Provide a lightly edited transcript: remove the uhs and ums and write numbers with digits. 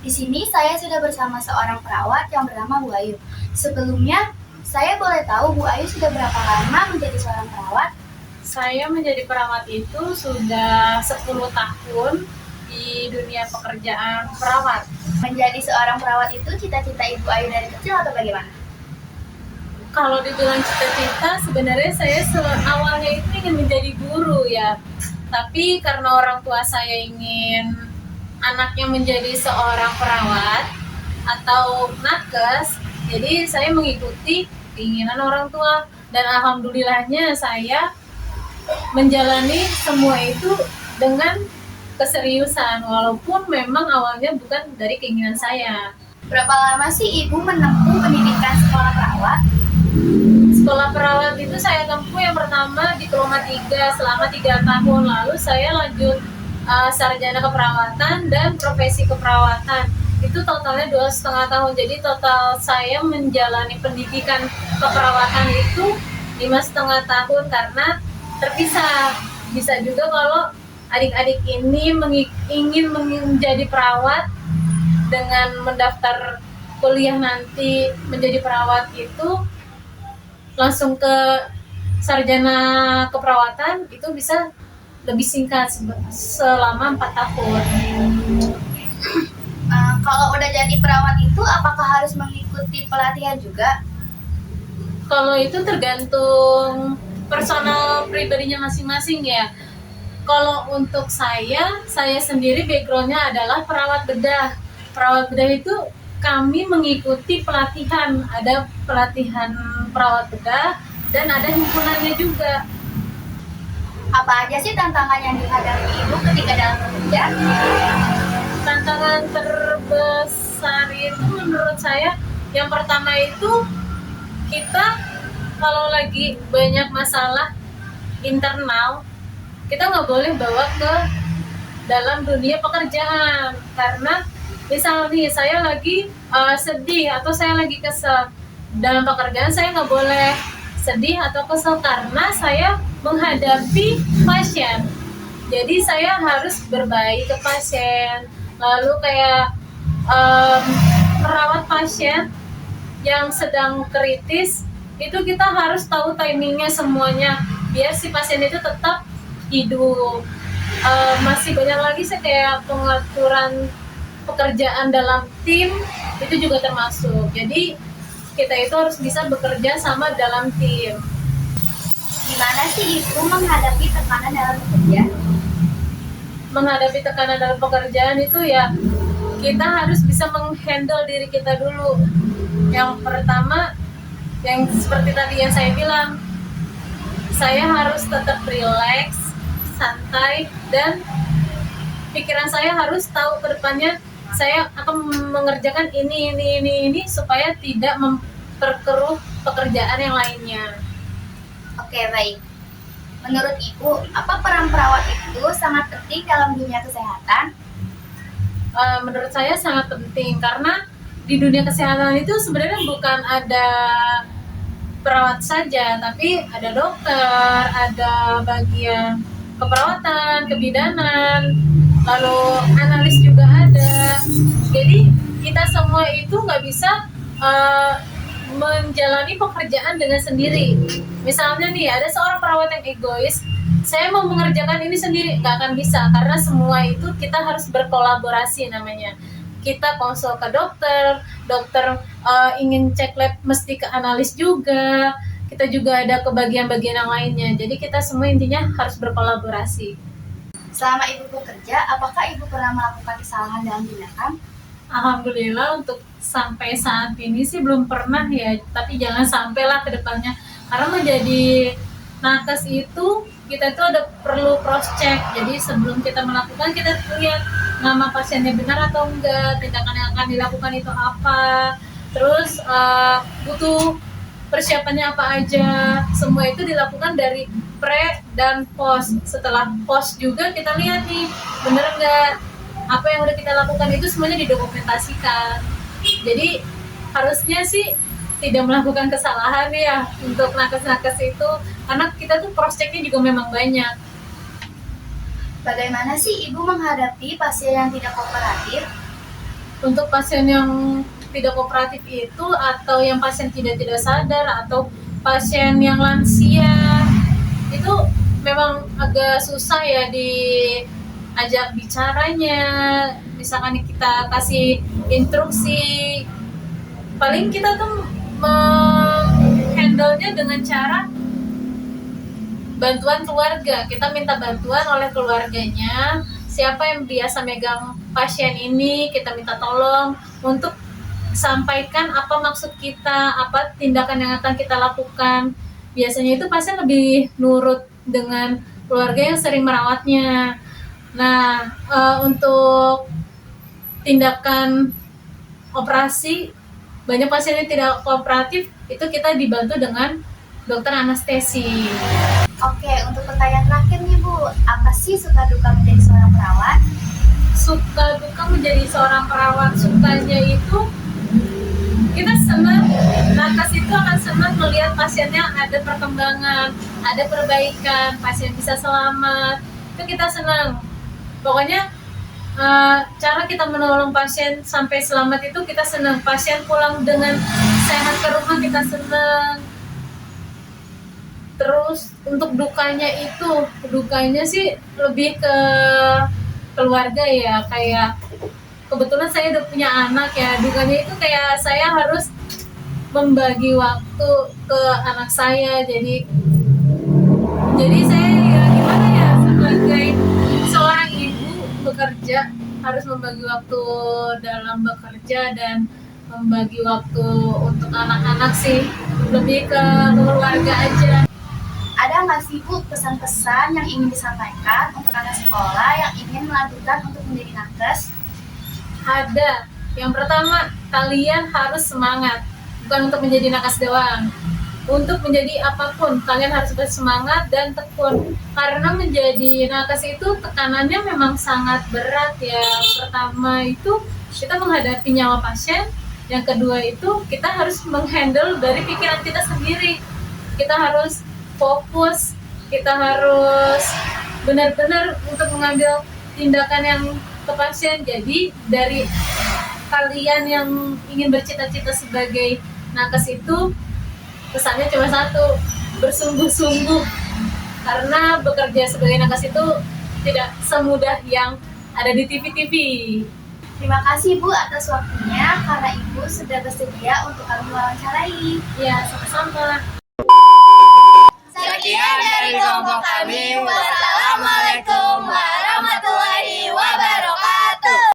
Di sini saya sudah bersama seorang perawat yang bernama Bu Ayu. Sebelumnya, saya boleh tahu Bu Ayu sudah berapa lama menjadi seorang perawat? Saya menjadi perawat itu sudah 10 tahun di dunia pekerjaan perawat. Menjadi seorang perawat itu cita-cita Ibu Ayu dari kecil atau bagaimana? Kalau dibilang cita-cita, sebenarnya saya awalnya itu ingin menjadi guru ya. Tapi karena orang tua saya ingin anaknya menjadi seorang perawat atau nakes, jadi saya mengikuti keinginan orang tua. Dan alhamdulillahnya saya menjalani semua itu dengan keseriusan, walaupun memang awalnya bukan dari keinginan saya. Berapa lama sih Ibu menempuh pendidikan sekolah perawat? Sekolah perawat itu saya tempuh yang pertama Diploma 3 selama 3 tahun, lalu saya lanjut sarjana keperawatan dan profesi keperawatan. Itu totalnya 2,5 tahun, jadi total saya menjalani pendidikan keperawatan itu 5,5 tahun karena terpisah. Bisa juga kalau adik-adik ini ingin menjadi perawat dengan mendaftar kuliah nanti menjadi perawat itu langsung ke sarjana keperawatan, itu bisa lebih singkat selama 4 tahun. Kalau udah jadi perawat itu apakah harus mengikuti pelatihan juga? Kalau itu tergantung personal pribadinya masing-masing ya. Kalau untuk saya sendiri backgroundnya adalah perawat bedah. Perawat bedah itu kami mengikuti pelatihan, ada pelatihan perawat bedah dan ada himpunannya juga. Apa aja sih tantangan yang dihadapi Ibu ketika dalam bekerja? Tantangan terbesar itu menurut saya yang pertama itu kita kalau lagi banyak masalah internal, kita nggak boleh bawa ke dalam dunia pekerjaan. Karena misal nih saya lagi sedih atau saya lagi kesel, dalam pekerjaan saya nggak boleh sedih atau kesel karena saya menghadapi pasien. Jadi saya harus berbaik ke pasien, lalu kayak merawat pasien yang sedang kritis itu kita harus tahu timingnya semuanya biar si pasien itu tetap hidup. Masih banyak lagi sih kayak pengaturan pekerjaan dalam tim itu juga termasuk. Jadi kita itu harus bisa bekerja sama dalam tim. Gimana sih Ibu menghadapi tekanan dalam bekerja? Menghadapi tekanan dalam pekerjaan itu ya kita harus bisa menghandle diri kita dulu. Yang pertama, yang seperti tadi yang saya bilang, saya harus tetap rileks, santai, dan pikiran saya harus tahu ke depannya saya akan mengerjakan ini supaya tidak memperkeruh pekerjaan yang lainnya. Oke, baik. Menurut Ibu, apa peran perawat itu sangat penting dalam dunia kesehatan? Menurut saya sangat penting karena di dunia kesehatan itu sebenarnya bukan ada perawat saja, tapi ada dokter, ada bagian keperawatan, kebidanan, lalu analis juga ada. Jadi kita semua itu nggak bisa menjalani pekerjaan dengan sendiri. Misalnya nih ada seorang perawat yang egois, saya mau mengerjakan ini sendiri, nggak akan bisa karena semua itu kita harus berkolaborasi namanya. Kita konsul ke dokter ingin cek lab mesti ke analis juga, kita juga ada ke bagian-bagian yang lainnya. Jadi kita semua intinya harus berkolaborasi. Selama Ibu bekerja, apakah Ibu pernah melakukan kesalahan dalam tindakan? Alhamdulillah untuk sampai saat ini sih belum pernah ya, tapi jangan sampailah ke depannya. Karena menjadi nakes itu kita itu ada perlu cross check. Jadi sebelum kita melakukan kita lihat nama pasiennya benar atau enggak, tindakan yang akan dilakukan itu apa, terus butuh persiapannya apa aja. Semua itu dilakukan dari pre dan post. Setelah post juga kita lihat nih bener enggak apa yang udah kita lakukan itu semuanya didokumentasikan. Jadi harusnya sih tidak melakukan kesalahan ya untuk nakes-nakes itu, karena kita tuh cross checknya juga memang banyak. Bagaimana sih Ibu menghadapi pasien yang tidak kooperatif? Untuk pasien yang tidak kooperatif itu, atau yang pasien tidak sadar, atau pasien yang lansia, itu memang agak susah ya diajak bicaranya. Misalkan kita kasih instruksi, paling kita tuh menghandle-nya dengan cara bantuan keluarga. Kita minta bantuan oleh keluarganya, siapa yang biasa megang pasien ini, kita minta tolong untuk sampaikan apa maksud kita, apa tindakan yang akan kita lakukan. Biasanya itu pasien lebih nurut dengan keluarga yang sering merawatnya. Nah, untuk tindakan operasi, banyak pasien yang tidak kooperatif, itu kita dibantu dengan dokter anestesi. Oke, untuk pertanyaan terakhir nih Bu, apa sih suka duka menjadi seorang perawat? Suka duka menjadi seorang perawat, sukanya itu kita senang, nakes itu akan senang melihat pasiennya ada perkembangan, ada perbaikan, pasien bisa selamat, itu kita senang. Pokoknya cara kita menolong pasien sampai selamat itu kita senang. Pasien pulang dengan sehat ke rumah kita senang. Terus untuk dukanya sih lebih ke keluarga ya, kayak kebetulan saya udah punya anak ya, dukanya itu kayak saya harus membagi waktu ke anak saya, jadi saya ya gimana ya, sebagai seorang ibu bekerja harus membagi waktu dalam bekerja dan membagi waktu untuk anak-anak sih, lebih ke keluarga aja. Ada nggak sih Bu pesan-pesan yang ingin disampaikan untuk anak sekolah yang ingin melanjutkan untuk menjadi nakes? Ada. Yang pertama, kalian harus semangat. Bukan untuk menjadi nakes doang. Untuk menjadi apapun, kalian harus bersemangat dan tekun. Karena menjadi nakes itu tekanannya memang sangat berat ya. Pertama itu kita menghadapi nyawa pasien. Yang kedua itu kita harus menghandle dari pikiran kita sendiri. Kita harus fokus, kita harus benar-benar untuk mengambil tindakan yang ke pasien. Jadi dari kalian yang ingin bercita-cita sebagai nakes itu, pesannya cuma satu, bersungguh-sungguh, karena bekerja sebagai nakes itu tidak semudah yang ada di TV-TV. Terima kasih Bu atas waktunya, karena Ibu sudah bersedia untuk kami wawancarai. Ya, sama-sama. Sekian dari kelompok kami. Wassalamualaikum warahmatullahi wabarakatuh.